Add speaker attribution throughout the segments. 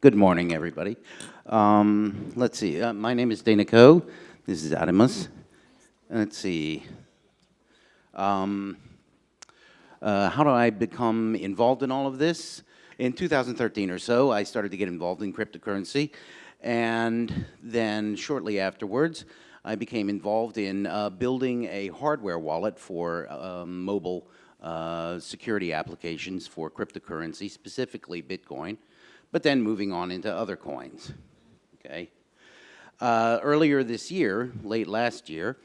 Speaker 1: Good morning, everybody. Let's see. My name is Dana Coe. This is Adamus. Let's see. Um, how do I become involved in all of this? In 2013 or so, I started to get involved in cryptocurrency. And then shortly afterwards, I became involved in building a hardware wallet for mobile security applications for cryptocurrency, specifically Bitcoin, but then moving on into other coins. Okay. Earlier this year, late last year,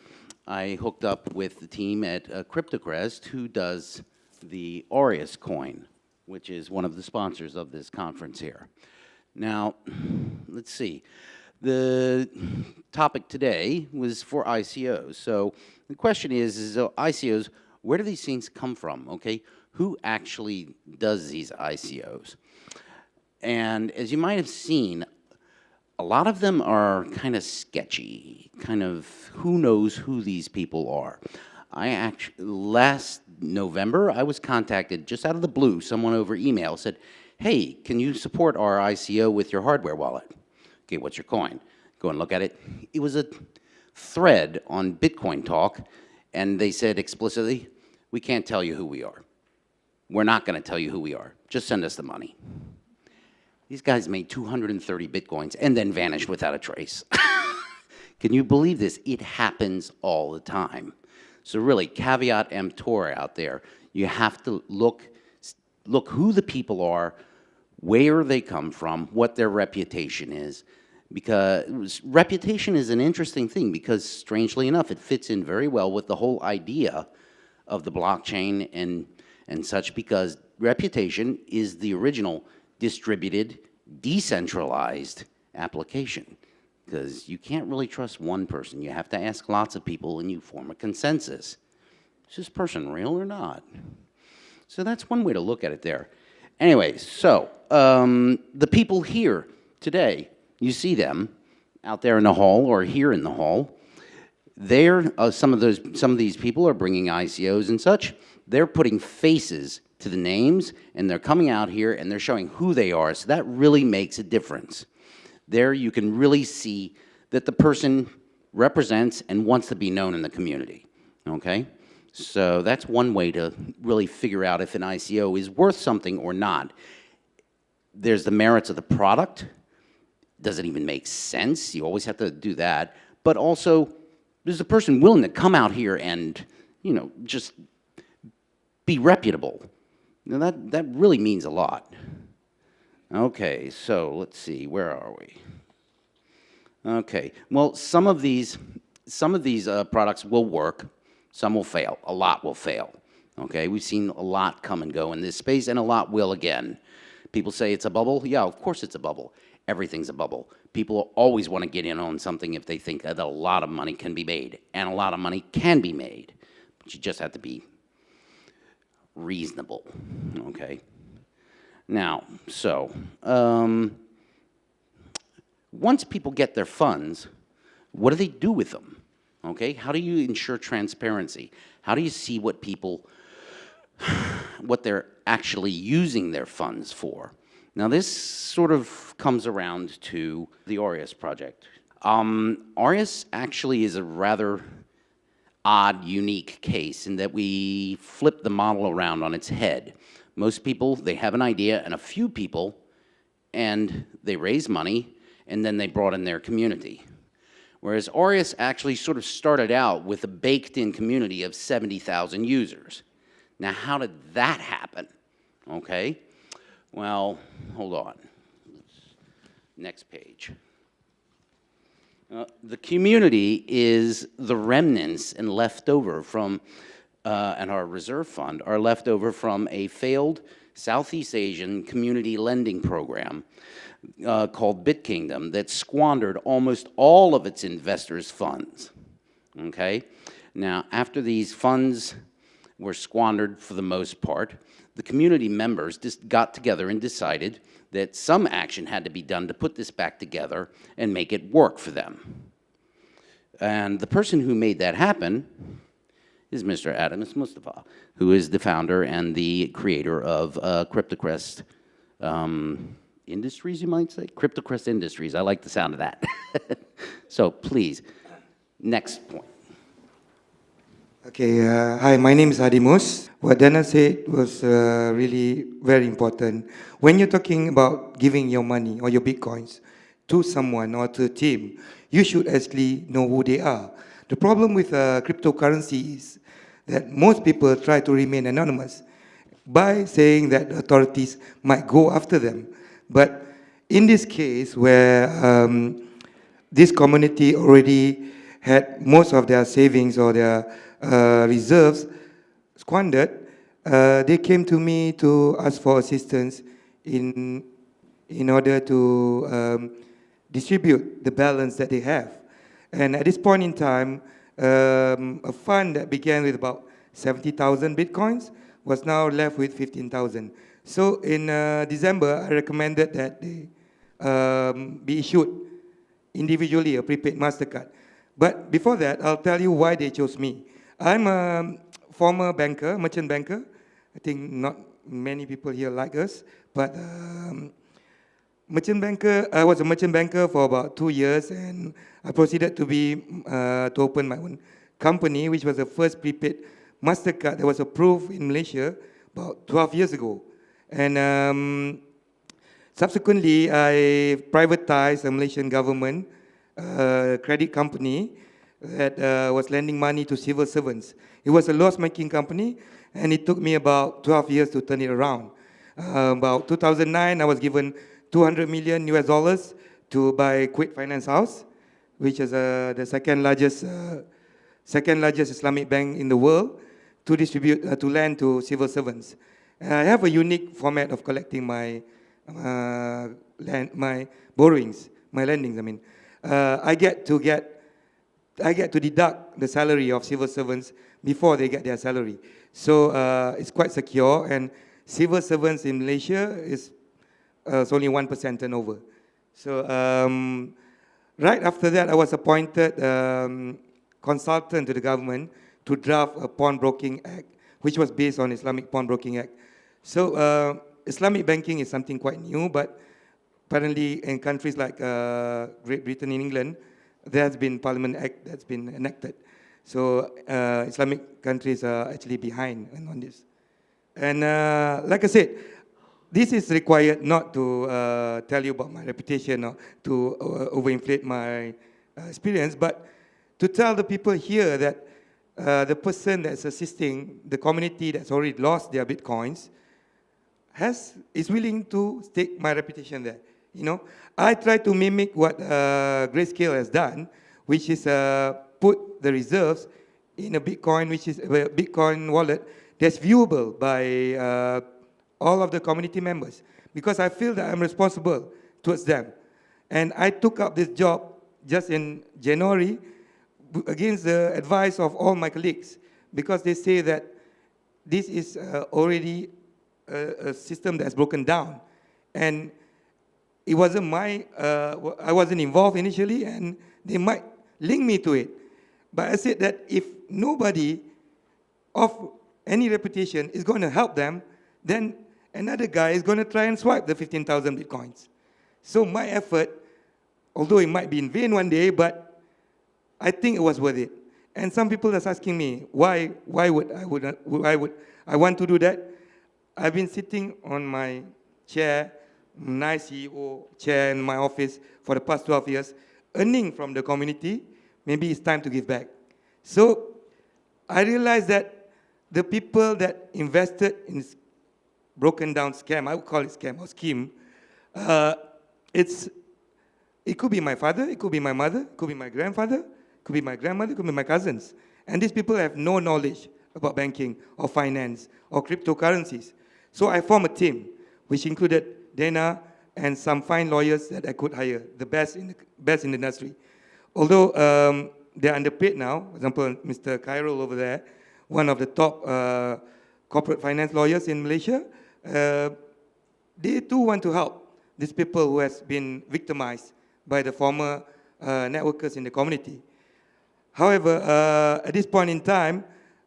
Speaker 1: I hooked up with the team at CryptoCrest, who does the Aureus coin, which is one of the sponsors of this conference here. Now, let's see. The topic today was for ICOs. So the question is ICOs, where do these things come from, okay? Who actually does these ICOs? And as you might have seen, a lot of them are kind of sketchy, kind of who knows who these people are. Last November, I was contacted just out of the blue, someone over email said, hey, can you support our ICO with your hardware wallet? Okay, what's your coin? Go and look at it. It was a thread on Bitcoin Talk, and they said explicitly, we can't tell you who we are. We're not going to tell you who we are. Just send us the money. These guys made 230 Bitcoins and then vanished without a trace. Can you believe this? It happens all the time. So really, caveat emptor out there. You have to look who the people are, where they come from, what their reputation is. Because reputation is an interesting thing because, strangely enough, it fits in very well with the whole idea of the blockchain and such, because reputation is the original distributed, decentralized application, because you can't really trust one person. You have to ask lots of people and you form a consensus. Is this person real or not? So that's one way to look at it there. Anyway, so the people here today, you see them out there in the hall or here in the hall. Some of these people are bringing ICOs and such. They're putting faces to the names, and they're coming out here and they're showing who they are. So that really makes a difference. There you can really see that the person represents and wants to be known in the community, okay? So that's one way to really figure out if an ICO is worth something or not. There's the merits of the product. Does it even make sense? You always have to do that. But also, there's a person willing to come out here and, you know, just be reputable. Now that really means a lot. Okay, so let's see, where are we? Okay, well, some of these products will work, some will fail, a lot will fail. Okay, we've seen a lot come and go in this space, and a lot will again. People say it's a bubble. Yeah, of course it's a bubble. Everything's a bubble. People always want to get in on something if they think that a lot of money can be made, and a lot of money can be made, but you just have to be reasonable, okay? Now, so, once people get their funds, what do they do with them, okay? How do you ensure transparency? How do you see what they're actually using their funds for? Now, this sort of comes around to the Aureus project. Aureus actually is a rather odd, unique case in that we flip the model around on its head. Most people, they have an idea, and a few people, and they raise money, and then they brought in their community. Whereas Aureus actually sort of started out with a baked-in community of 70,000 users. Now, how did that happen? Okay, well, hold on. Next page. The community is the remnants and leftover from, and our reserve fund, are leftover from a failed Southeast Asian community lending program called BitKingdom that squandered almost all of its investors' funds, okay? Now, after these funds were squandered for the most part, the community members just got together and decided that some action had to be done to put this back together and make it work for them. And the person who made that happen is Mr. Adamus Mustafa, who is the founder and the creator of CryptoCrest Industries, you might say? CryptoCrest Industries. I like the sound of that. So please, next point.
Speaker 2: Okay, hi, my name is Adimus. What Dana said was really very important. When you're talking about giving your money or your bitcoins to someone or to a team, you should actually know who they are. The problem with cryptocurrency is that most people try to remain anonymous by saying that the authorities might go after them. But in this case, where this community already had most of their savings or their reserves squandered, they came to me to ask for assistance in order to distribute the balance that they have. And at this point in time, a fund that began with about 70,000 bitcoins was now left with 15,000. So in December, I recommended that they be issued individually a prepaid MasterCard. But before that, I'll tell you why they chose me. I'm a former banker, merchant banker. I think not many people here like us, but merchant banker. I was a merchant banker for about 2 years, and I proceeded to open my own company, which was the first prepaid MasterCard that was approved in Malaysia about 12 years ago. And subsequently, I privatized the Malaysian government credit company that was lending money to civil servants. It was a loss-making company, and it took me about 12 years to turn it around. About 2009, I was given 200 million US dollars to buy Quick Finance House, which is the second largest Islamic bank in the world, to distribute to lend to civil servants. And I have a unique format of collecting my my borrowings, my lendings. I mean, I get to deduct the salary of civil servants before they get their salary. So it's quite secure, and civil servants in Malaysia is it's only 1% turnover. So right after that, I was appointed consultant to the government to draft a pawnbroking act, which was based on Islamic Pawnbroking Act. So Islamic banking is something quite new, but apparently in countries like Great Britain and England, there has been Parliament Act that's been enacted. So Islamic countries are actually behind on this. And like I said, this is required not to tell you about my reputation or to overinflate my experience, but to tell the people here that the person that's assisting the community that's already lost their bitcoins is willing to stake my reputation there. You know, I try to mimic what Grayscale has done, which is put the reserves in a Bitcoin, which is a Bitcoin wallet that's viewable by all of the community members, because I feel that I'm responsible towards them. And I took up this job just in January against the advice of all my colleagues, because they say that this is already a system that's broken down. And it wasn't I wasn't involved initially, and they might link me to it. But I said that if nobody of any reputation is going to help them, then another guy is going to try and swipe the 15,000 bitcoins. So my effort, although it might be in vain one day, but I think it was worth it. And some people are asking me, why would I want to do that? I've been sitting on my chair, nice CEO chair in my office for the past 12 years, earning from the community. Maybe it's time to give back. So I realized that the people that invested in broken down scam, I would call it scam or scheme, it could be my father, it could be my mother, it could be my grandfather, it could be my grandmother, it could be my cousins. And these people have no knowledge about banking or finance or cryptocurrencies. So I formed a team, which included Dana and some fine lawyers that I could hire, the best in the industry. Although they're underpaid now, for example, Mr. Khairul over there, one of the top corporate finance lawyers in Malaysia, they too want to help these people who has been victimized by the former networkers in the community. However, at this point in time,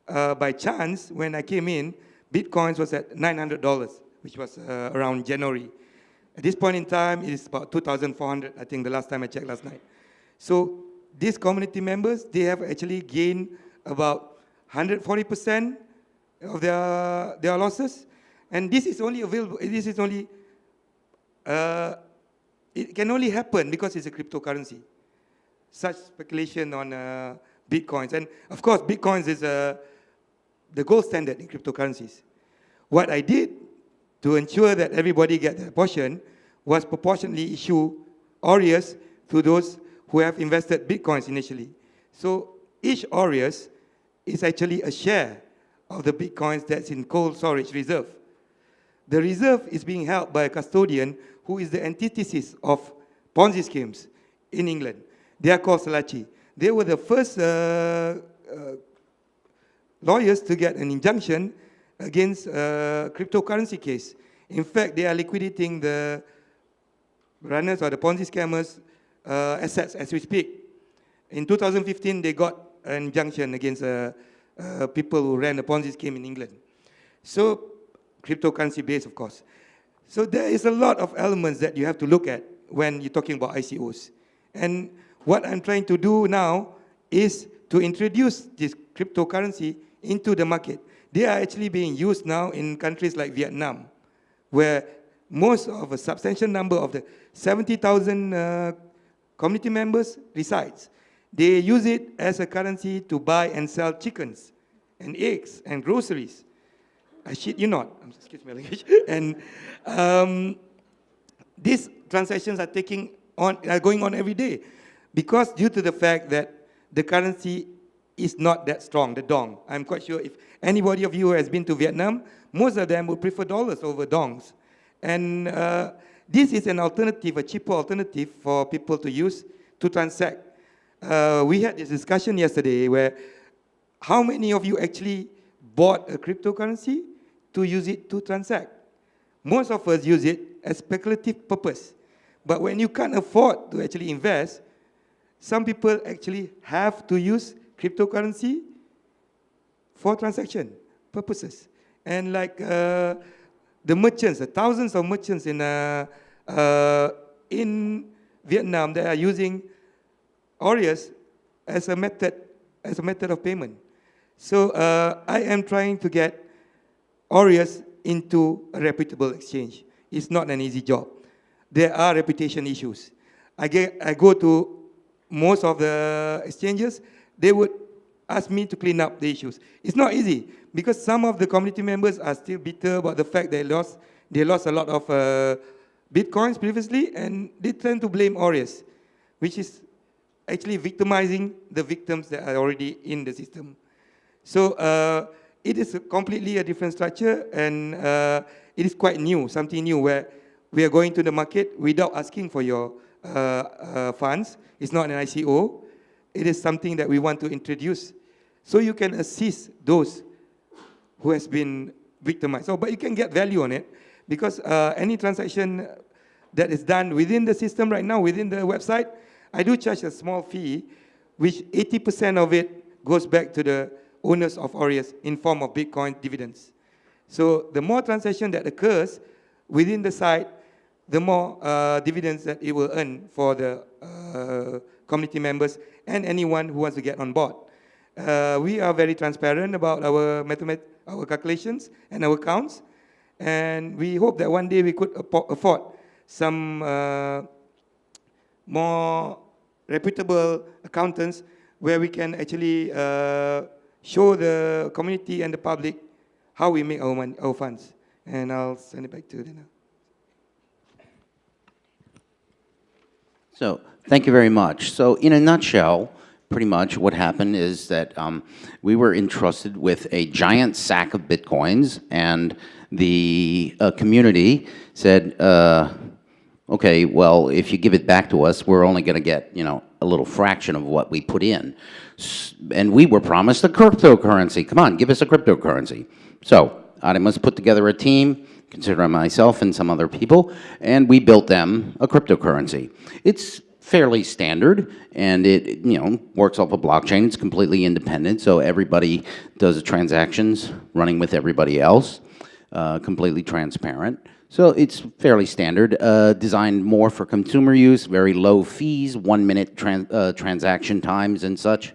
Speaker 2: by chance, when I came in, Bitcoins was at $900, which was around January. At this point in time, it is about 2,400, I think the last time I checked last night. So these community members, they have actually gained about 140% of their losses. And this is only available, this is only, it can only happen because it's a cryptocurrency. Such speculation on Bitcoins. And of course, Bitcoins is the gold standard in cryptocurrencies. What I did to ensure that everybody get their portion was proportionally issue Aureus to those who have invested Bitcoins initially. So each Aureus is actually a share of the Bitcoins that's in cold storage reserve. The reserve is being held by a custodian who is the antithesis of Ponzi schemes in England. They are called Salachi. They were the first lawyers to get an injunction against a cryptocurrency case. In fact, they are liquidating the runners or the Ponzi scammers' assets as we speak. In 2015, they got an injunction against people who ran a Ponzi scheme in England. So, cryptocurrency based, of course. So there is a lot of elements that you have to look at when you're talking about ICOs. And what I'm trying to do now is to introduce this cryptocurrency into the market. They are actually being used now in countries like Vietnam, where most of a substantial number of the 70,000 community members resides. They use it as a currency to buy and sell chickens and eggs and groceries. I shit you not, excuse my language. And these transactions are going on every day because due to the fact that the currency is not that strong, the dong. I'm quite sure if anybody of you has been to Vietnam, most of them would prefer dollars over dongs. And this is an alternative, a cheaper alternative for people to use to transact. We had this discussion yesterday where how many of you actually bought a cryptocurrency to use it to transact? Most of us use it as speculative purpose. But when you can't afford to actually invest, some people actually have to use cryptocurrency for transaction purposes. And like the merchants, the thousands of merchants in Vietnam that are using Aureus as a method of payment. So I am trying to get Aureus into a reputable exchange. It's not an easy job. There are reputation issues. I go to most of the exchanges, they would ask me to clean up the issues. It's not easy because some of the community members are still bitter about the fact they lost a lot of Bitcoins previously, and they tend to blame Aureus, which is actually victimizing the victims that are already in the system. So it is completely a different structure, and it is quite new, something new, where we are going to the market without asking for your funds. It's not an ICO. It is something that we want to introduce so you can assist those who has been victimized. So, but you can get value on it because any transaction that is done within the system right now, within the website, I do charge a small fee, which 80% of it goes back to the owners of Aureus in form of Bitcoin dividends. So the more transaction that occurs within the site, the more dividends that it will earn for the community members and anyone who wants to get on board. We are very transparent about our calculations and our accounts, and we hope that one day we could afford some more reputable accountants where we can actually show the community and the public how we make our funds. And I'll send it back to Dina.
Speaker 1: So, thank you very much. So, in a nutshell, pretty much what happened is that we were entrusted with a giant sack of Bitcoins, and the community said, okay, well, if you give it back to us, we're only going to get, a little fraction of what we put in. And we were promised a cryptocurrency. Come on, give us a cryptocurrency. So, Ademus put together a team, consider myself and some other people, and we built them a cryptocurrency. It's fairly standard, and it works off a blockchain. It's completely independent, so everybody does the transactions running with everybody else, completely transparent. So it's fairly standard, designed more for consumer use, very low fees, 1 minute transaction times and such.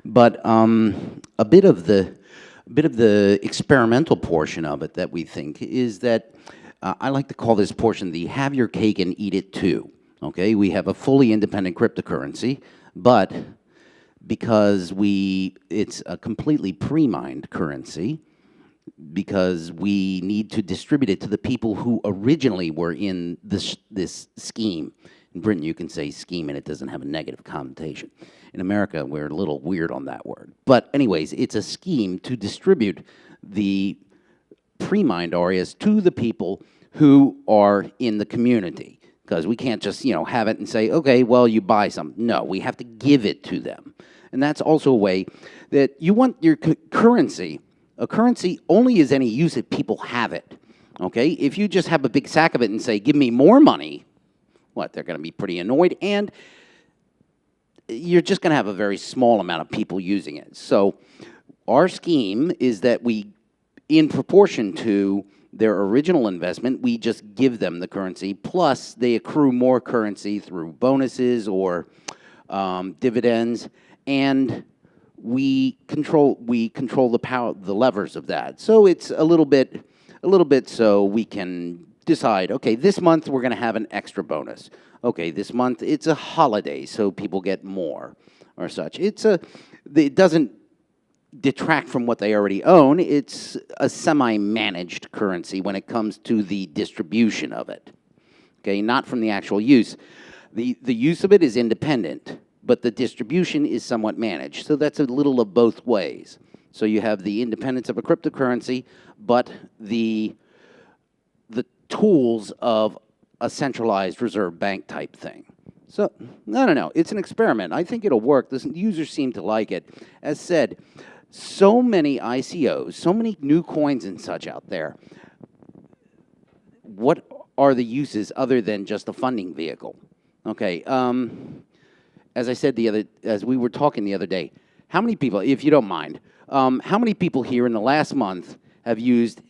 Speaker 1: But a bit of the experimental portion of it that we think is that I like to call this portion the have your cake and eat it too. Okay, we have a fully independent cryptocurrency, but because it's a completely pre-mined currency, because we need to distribute it to the people who originally were in this scheme. In Britain, you can say scheme and it doesn't have a negative connotation. In America, we're a little weird on that word. But anyways, it's a scheme to distribute the pre-mined Aureus to the people who are in the community. Because we can't just, have it and say, okay, well, you buy some. No, we have to give it to them. And that's also a way that you want your currency. A currency only is any use if people have it, okay? If you just have a big sack of it and say, give me more money, they're going to be pretty annoyed, and you're just going to have a very small amount of people using it. So our scheme is that we, in proportion to their original investment, we just give them the currency, plus they accrue more currency through bonuses or dividends, and we control the levers of that. So it's a little bit so we can decide, okay, this month we're going to have an extra bonus. Okay, this month it's a holiday, so people get more or such. It doesn't detract from what they already own. It's a semi-managed currency when it comes to the distribution of it. Okay, not from the actual use. The use of it is independent, but the distribution is somewhat managed. So that's a little of both ways. So you have the independence of a cryptocurrency, but the tools of a centralized reserve bank type thing. So, I don't know. It's an experiment. I think it'll work. The users seem to like it. As said, so many ICOs, so many new coins and such out there. What are the uses other than just a funding vehicle? Okay, as I said as we were talking the other day, how many people, if you don't mind, how many people here in the last month have used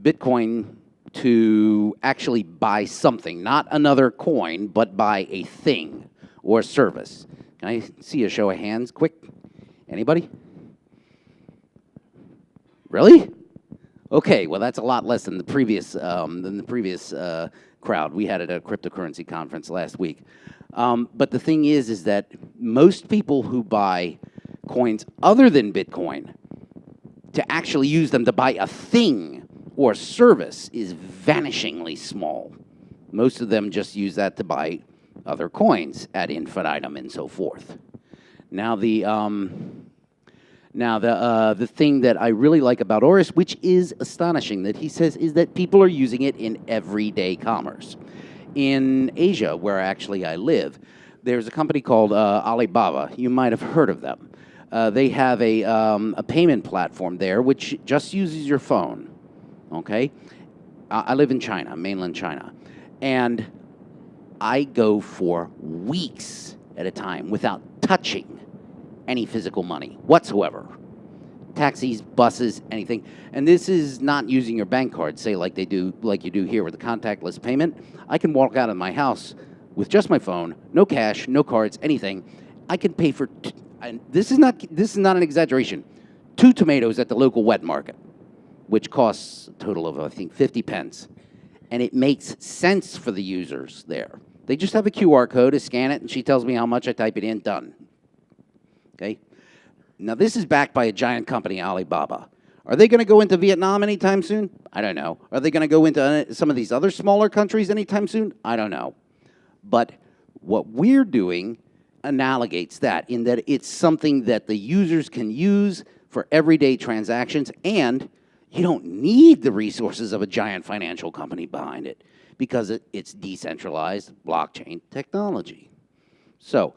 Speaker 1: Bitcoin to actually buy something, not another coin, but buy a thing or service? Can I see a show of hands, quick? Anybody? Really? Okay, well that's a lot less than the previous crowd we had at a cryptocurrency conference last week. But the thing is that most people who buy coins other than Bitcoin to actually use them to buy a thing or service is vanishingly small. Most of them just use that to buy other coins ad infinitum and so forth. Now the thing that I really like about Aureus, which is astonishing that he says, is that people are using it in everyday commerce. In Asia, where actually I live, there's a company called Alibaba. You might have heard of them. They have a payment platform there which just uses your phone. Okay, I live in China, mainland China, and I go for weeks at a time without touching any physical money whatsoever. Taxis, buses, anything. And this is not using your bank card, say like you do here with the contactless payment. I can walk out of my house with just my phone, no cash, no cards, anything. I can pay for, and this is not an exaggeration, 2 tomatoes at the local wet market, which costs a total of, I think, 50 pence. And it makes sense for the users there. They just have a QR code, I scan it, and she tells me how much, I type it in, done. Okay? Now, this is backed by a giant company, Alibaba. Are they going to go into Vietnam anytime soon? I don't know. Are they going to go into some of these other smaller countries anytime soon? I don't know. But what we're doing analogates that in that it's something that the users can use for everyday transactions, and you don't need the resources of a giant financial company behind it because it's decentralized blockchain technology. So,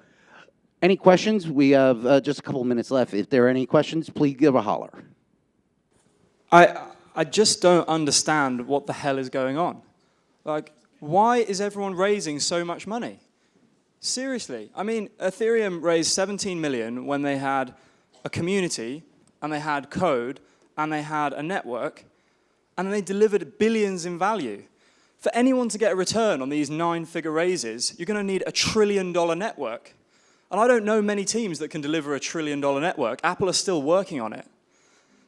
Speaker 1: any questions? We have just a couple of minutes left. If there are any questions, please give a holler.
Speaker 3: I just don't understand what the hell is going on. Like, why is everyone raising so much money? Seriously. I mean, Ethereum raised 17 million when they had a community, and they had code, and they had a network, and they delivered billions in value. For anyone to get a return on these 9-figure raises, you're going to need $1 trillion network. And I don't know many teams that can deliver $1 trillion network. Apple are still working on it.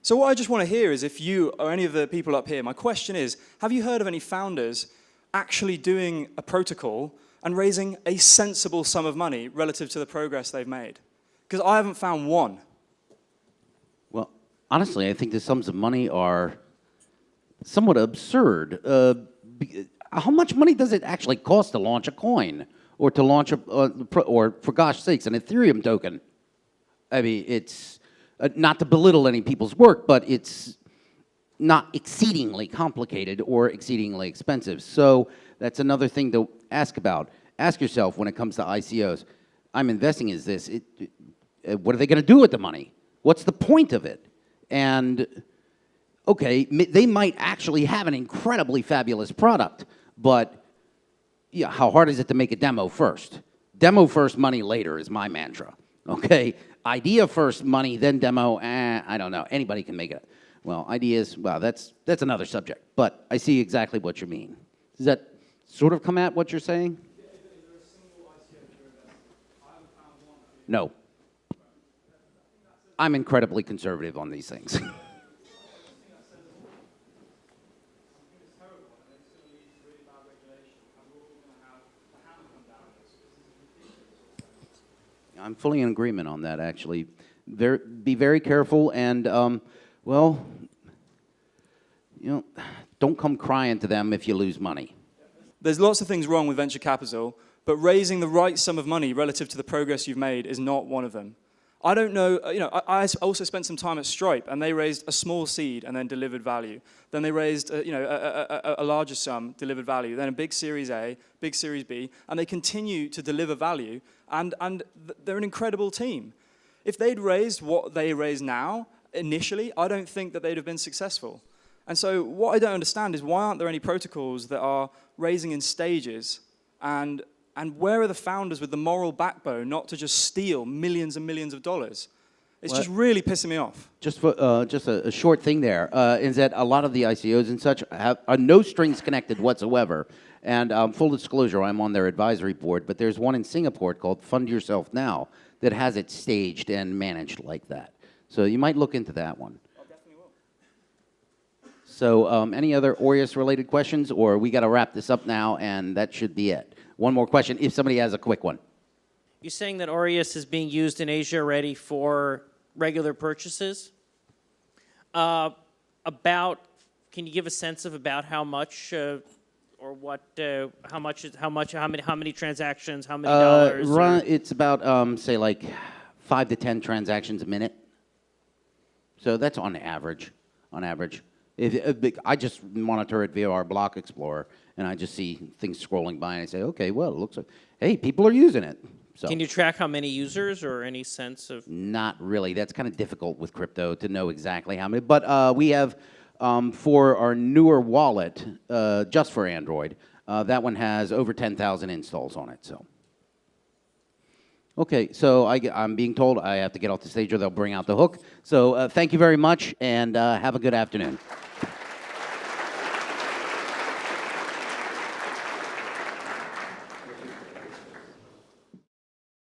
Speaker 3: So what I just want to hear is if you or any of the people up here, my question is, have you heard of any founders actually doing a protocol and raising a sensible sum of money relative to the progress they've made? Because I haven't found one.
Speaker 1: Well, honestly, I think the sums of money are somewhat absurd. How much money does it actually cost to launch a coin? Or to launch or for gosh sakes, an Ethereum token? I mean, it's not to belittle any people's work, but it's not exceedingly complicated or exceedingly expensive. So that's another thing to ask about. Ask yourself when it comes to ICOs, I'm investing in this. What are they going to do with the money? What's the point of it? And okay, they might actually have an incredibly fabulous product, but yeah, how hard is it to make a demo first? Demo first, money later is my mantra, okay? Idea first, money, then demo, I don't know. Anybody can make it. Well, ideas, well, that's another subject. But I see exactly what you mean. Does that sort of come at what you're saying? No. I'm incredibly conservative on these things. I'm fully in agreement on that, actually. Be very careful and, well, you know, don't come crying to them if you lose money.
Speaker 3: There's lots of things wrong with venture capital, but raising the right sum of money relative to the progress you've made is not one of them. I don't know, I also spent some time at Stripe, and they raised a small seed and then delivered value. Then they raised, a larger sum, delivered value. Then a big Series A, big Series B, and they continue to deliver value, and they're an incredible team. If they'd raised what they raise now, initially, I don't think that they'd have been successful. And so what I don't understand is why aren't there any protocols that are raising in stages, and where are the founders with the moral backbone not to just steal millions and millions of dollars? It's just really pissing me off.
Speaker 1: Just for just a short thing there is that a lot of the ICOs and such are no strings connected whatsoever. And full disclosure, I'm on their advisory board, but there's one in Singapore called Fund Yourself Now that has it staged and managed like that. So you might look into that one.
Speaker 3: I definitely will.
Speaker 1: So any other Aureus-related questions, or we got to wrap this up now, and that should be it. One more question, if somebody has a quick one.
Speaker 4: You're saying that Aureus is being used in Asia already for regular purchases? Can you give a sense of about how much, or what, how many transactions, how many dollars?
Speaker 1: It's about, say, like 5 to 10 transactions a minute. So that's on average, I just monitor it via our Block Explorer, and I just see things scrolling by, and I say, okay, well, it looks like, hey, people are using it. So,
Speaker 4: can you track how many users or any sense of?
Speaker 1: Not really. That's kind of difficult with crypto to know exactly how many. But we have, for our newer wallet, just for Android, that one has over 10,000 installs on it. So, okay, so I'm being told I have to get off the stage or they'll bring out the hook. So thank you very much, and have a good afternoon.